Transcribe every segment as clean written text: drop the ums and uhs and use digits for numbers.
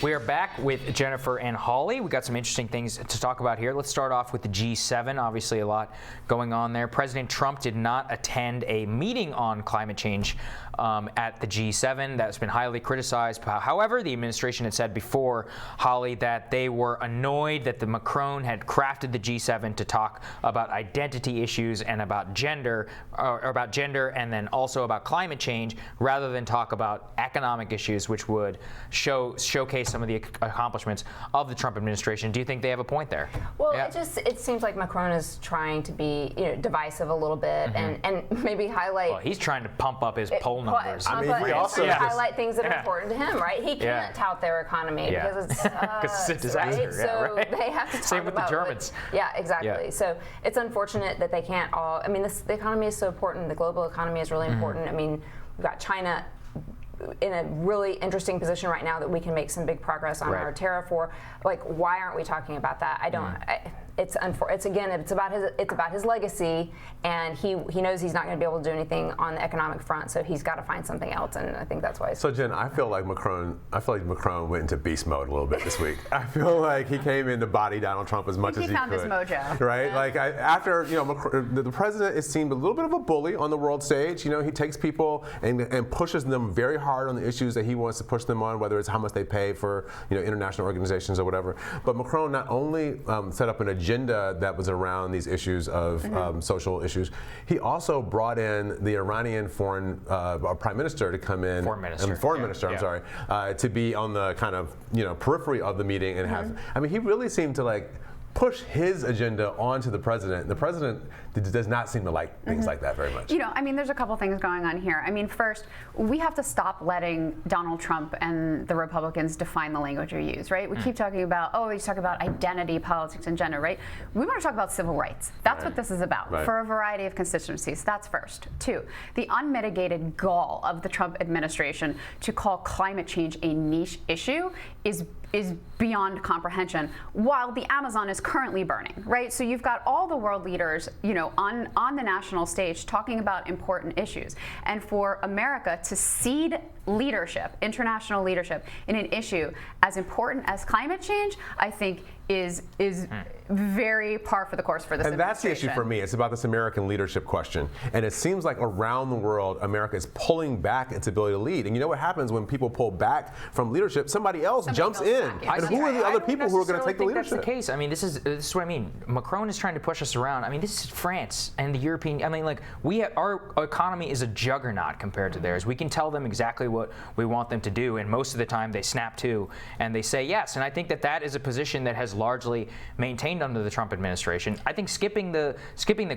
We are back with Jennifer and Holly. We got some interesting things to talk about here. Let's start off with the G7. Obviously, a lot going on there. President Trump did not attend a meeting on climate change at the G7. That's been highly criticized. However, the administration had said before, Holly, that they were annoyed that the Macron had crafted the G7 to talk about identity issues and about gender, and then also about climate change, rather than talk about economic issues, which would showcase some of the accomplishments of the Trump administration. Do you think they have a point there? Well, it seems like Macron is trying to be divisive a little bit and maybe highlight. Well, he's trying to pump up his poll numbers. I mean, he also highlight things that are important to him, right? He can't tout their economy because it's a disaster. Right? So they have to talk Same with about the Germans. Exactly. Yeah. So it's unfortunate that they can't all. I mean, the economy is so important. The global economy is really important. I mean, we've got China in a really interesting position right now that we can make some big progress on our tariff war. Like, why aren't we talking about that? I don't. It's about his legacy, and he knows he's not going to be able to do anything on the economic front, so he's got to find something else, and I think that's why. So Jen, I feel like Macron went into beast mode a little bit this week. I feel like he came in to body Donald Trump as much as he could. He found his mojo, right? Yeah. Like after the president, it seemed a little bit of a bully on the world stage. He takes people and pushes them very hard on the issues that he wants to push them on, whether it's how much they pay for international organizations or whatever. But Macron not only set up an agenda that was around these issues of social issues, he also brought in the Iranian foreign prime minister to come in. Foreign minister, I'm sorry, to be on the kind of periphery of the meeting and have. I mean, he really seemed to push his agenda onto the president. The president does not seem to like things like that very much. I mean, there's a couple things going on here. I mean, first, we have to stop letting Donald Trump and the Republicans define the language we use, right? We keep talking about, he's talking about identity, politics, and gender, right? We want to talk about civil rights. That's what this is about for a variety of constituencies. That's first. Two, the unmitigated gall of the Trump administration to call climate change a niche issue is beyond comprehension, while the Amazon is currently burning, right? So you've got all the world leaders, on the national stage talking about important issues. And for America to cede leadership, international leadership, in an issue as important as climate change, I think is very par for the course for this administration. And that's the issue for me. It's about this American leadership question. And it seems like around the world, America is pulling back its ability to lead. And you know what happens when people pull back from leadership? Somebody else jumps in. And who are the other people who are going to take the leadership? That's the case. I mean, this is what I mean. Macron is trying to push us around. I mean, this is France and the European. I mean, our economy is a juggernaut compared to theirs. We can tell them exactly what we want them to do, and most of the time they snap to and they say yes. And I think that is a position that has largely maintained under the Trump administration. I think skipping the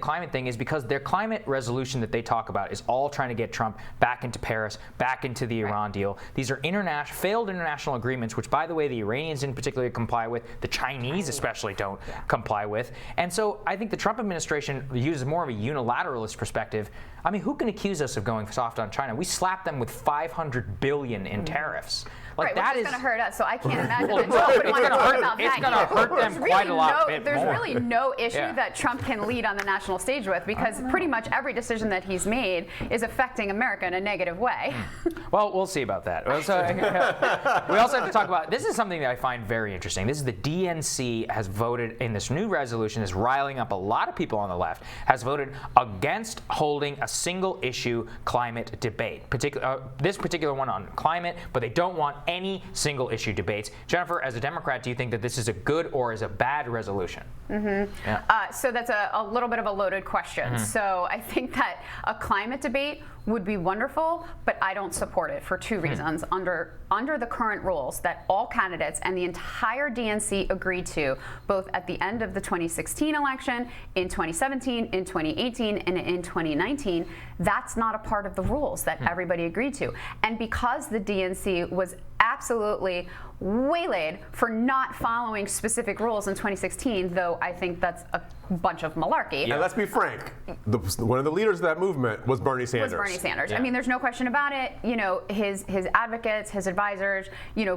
climate thing is because their climate resolution that they talk about is all trying to get Trump back into Paris, back into the Iran deal. These are failed international agreements, which, by the way, the Iranians in particular comply with, the Chinese especially don't comply with. And so I think the Trump administration uses more of a unilateralist perspective. I mean, who can accuse us of going soft on China? We slapped them with $500 billion in tariffs. Which is going to hurt us, so I can't imagine that Trump would want to talk about that. It's going to hurt them quite a lot more. There's really no issue that Trump can lead on the national stage with, because pretty much every decision that he's made is affecting America in a negative way. Well, we'll see about that. We also have to talk about, this is something that I find very interesting. This is the DNC has voted in this new resolution, is riling up a lot of people on the left, has voted against holding a single issue climate debate. This particular one on climate, but they don't want any single issue debates. Jennifer, as a Democrat, do you think that this is a good or is a bad resolution? So that's a little bit of a loaded question. So I think that a climate debate would be wonderful, but I don't support it for two reasons. Under the current rules that all candidates and the entire DNC agreed to, both at the end of the 2016 election, in 2017, in 2018, and in 2019, that's not a part of the rules that everybody agreed to. And because the DNC was absolutely waylaid for not following specific rules in 2016, though I think that's a bunch of malarkey. And let's be frank, one of the leaders of that movement was Bernie Sanders. Yeah. I mean, there's no question about it. His advocates, his advisors,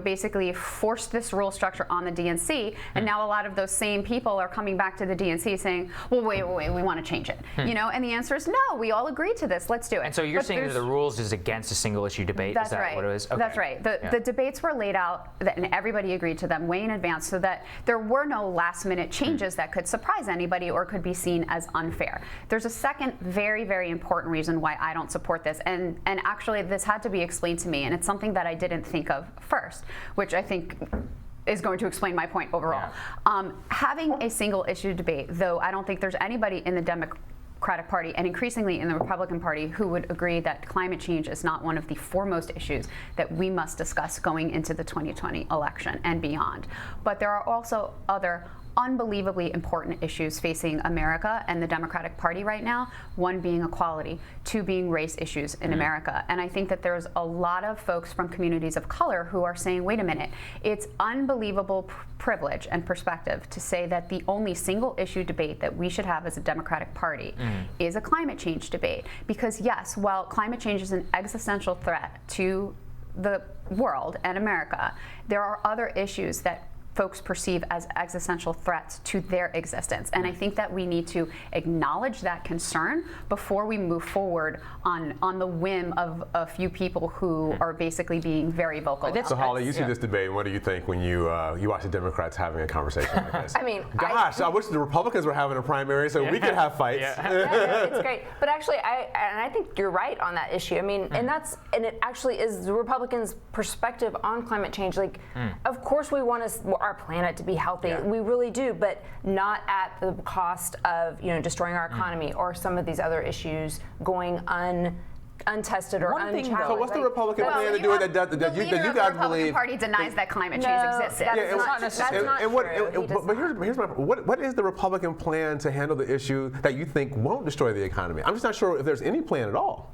basically forced this rule structure on the DNC, and now a lot of those same people are coming back to the DNC saying, well, wait, we want to change it. And the answer is no, we all agreed to this, let's do it. And so you're saying that the rules is against a single issue debate? That's is that right. what it is? Okay. That's right. The debates were laid out, and everybody agreed to them way in advance, so that there were no last-minute changes that could surprise anybody or could be seen as unfair. There's a second very, very important reason why I don't support this, and actually this had to be explained to me, and it's something that I didn't think of first, which I think is going to explain my point overall. Yeah. Having a single issue debate, though I don't think there's anybody in the Democratic Party and increasingly in the Republican Party who would agree that climate change is not one of the foremost issues that we must discuss going into the 2020 election and beyond. But there are also other unbelievably important issues facing America and the Democratic Party right now, one being equality, two being race issues in America. And I think that there's a lot of folks from communities of color who are saying, wait a minute, it's unbelievable privilege and perspective to say that the only single issue debate that we should have as a Democratic Party is a climate change debate. Because yes, while climate change is an existential threat to the world and America, there are other issues that folks perceive as existential threats to their existence. And I think that we need to acknowledge that concern before we move forward on the whim of a few people who are basically being very vocal. So Holly, you see this debate, and what do you think when you watch the Democrats having a conversation like this? I mean, gosh, I wish the Republicans were having a primary so we could have fights. Yeah, it's great. But actually, I think you're right on that issue. I mean, and it actually is the Republicans' perspective on climate change. Like, of course we want our planet to be healthy. Yeah. We really do, but not at the cost of destroying our economy or some of these other issues going untested or unchallenged. So what's the Republican plan to do it that you guys believe? The Republican Party denies that climate change existed. That's not true. But here's my what is the Republican plan to handle the issue that you think won't destroy the economy? I'm just not sure if there's any plan at all.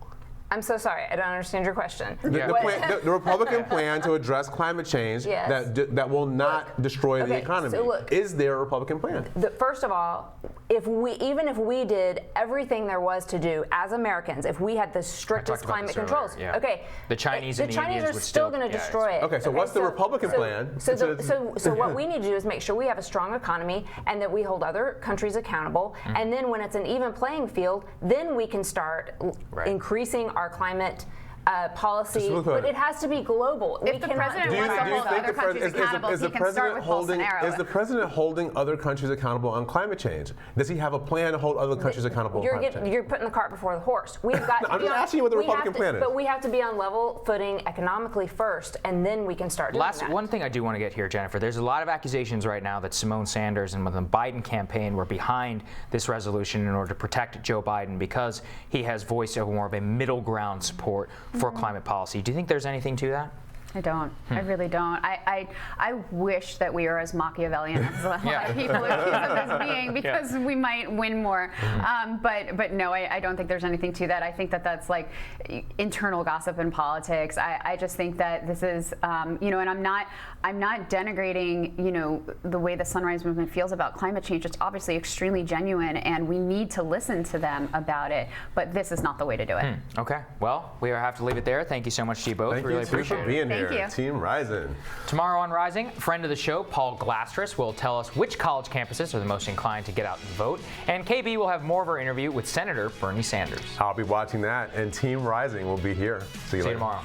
I'm so sorry. I don't understand your question. The Republican plan to address climate change that will not destroy the economy. So look, is there a Republican plan? First of all, even if we did everything there was to do as Americans, if we had the strictest climate controls, the Chinese and the Chinese Indians are would still going to destroy it. Okay, so what's the Republican plan? So what we need to do is make sure we have a strong economy and that we hold other countries accountable. And then when it's an even playing field, then we can start increasing our climate policy, but it has to be global. If the president wants to hold other countries accountable, he can start with Bolsonaro. Is the president holding other countries accountable on climate change? Does he have a plan to hold other countries accountable on climate change? You're putting the cart before the horse. We've got. I'm just asking you what the Republican plan is. But we have to be on level footing economically first, and then we can start doing that. One thing I do want to get here, Jennifer, there's a lot of accusations right now that Simone Sanders and the Biden campaign were behind this resolution in order to protect Joe Biden because he has voiced more of a middle ground support for climate policy. Do you think there's anything to that? I don't. I really don't. I wish that we were as Machiavellian as a lot of people accuse us as being, because we might win more. But no, I don't think there's anything to that. I think that that's like internal gossip in politics. I just think that this is, and I'm not denigrating, the way the Sunrise Movement feels about climate change. It's obviously extremely genuine, and we need to listen to them about it. But this is not the way to do it. Okay. Well, we have to leave it there. Thank you so much to you both. Thank really you appreciate for being here. Thank you. Team Rising. Tomorrow on Rising, friend of the show, Paul Glastris, will tell us which college campuses are the most inclined to get out and vote. And KB will have more of our interview with Senator Bernie Sanders. I'll be watching that, and Team Rising will be here. See you later. See you tomorrow.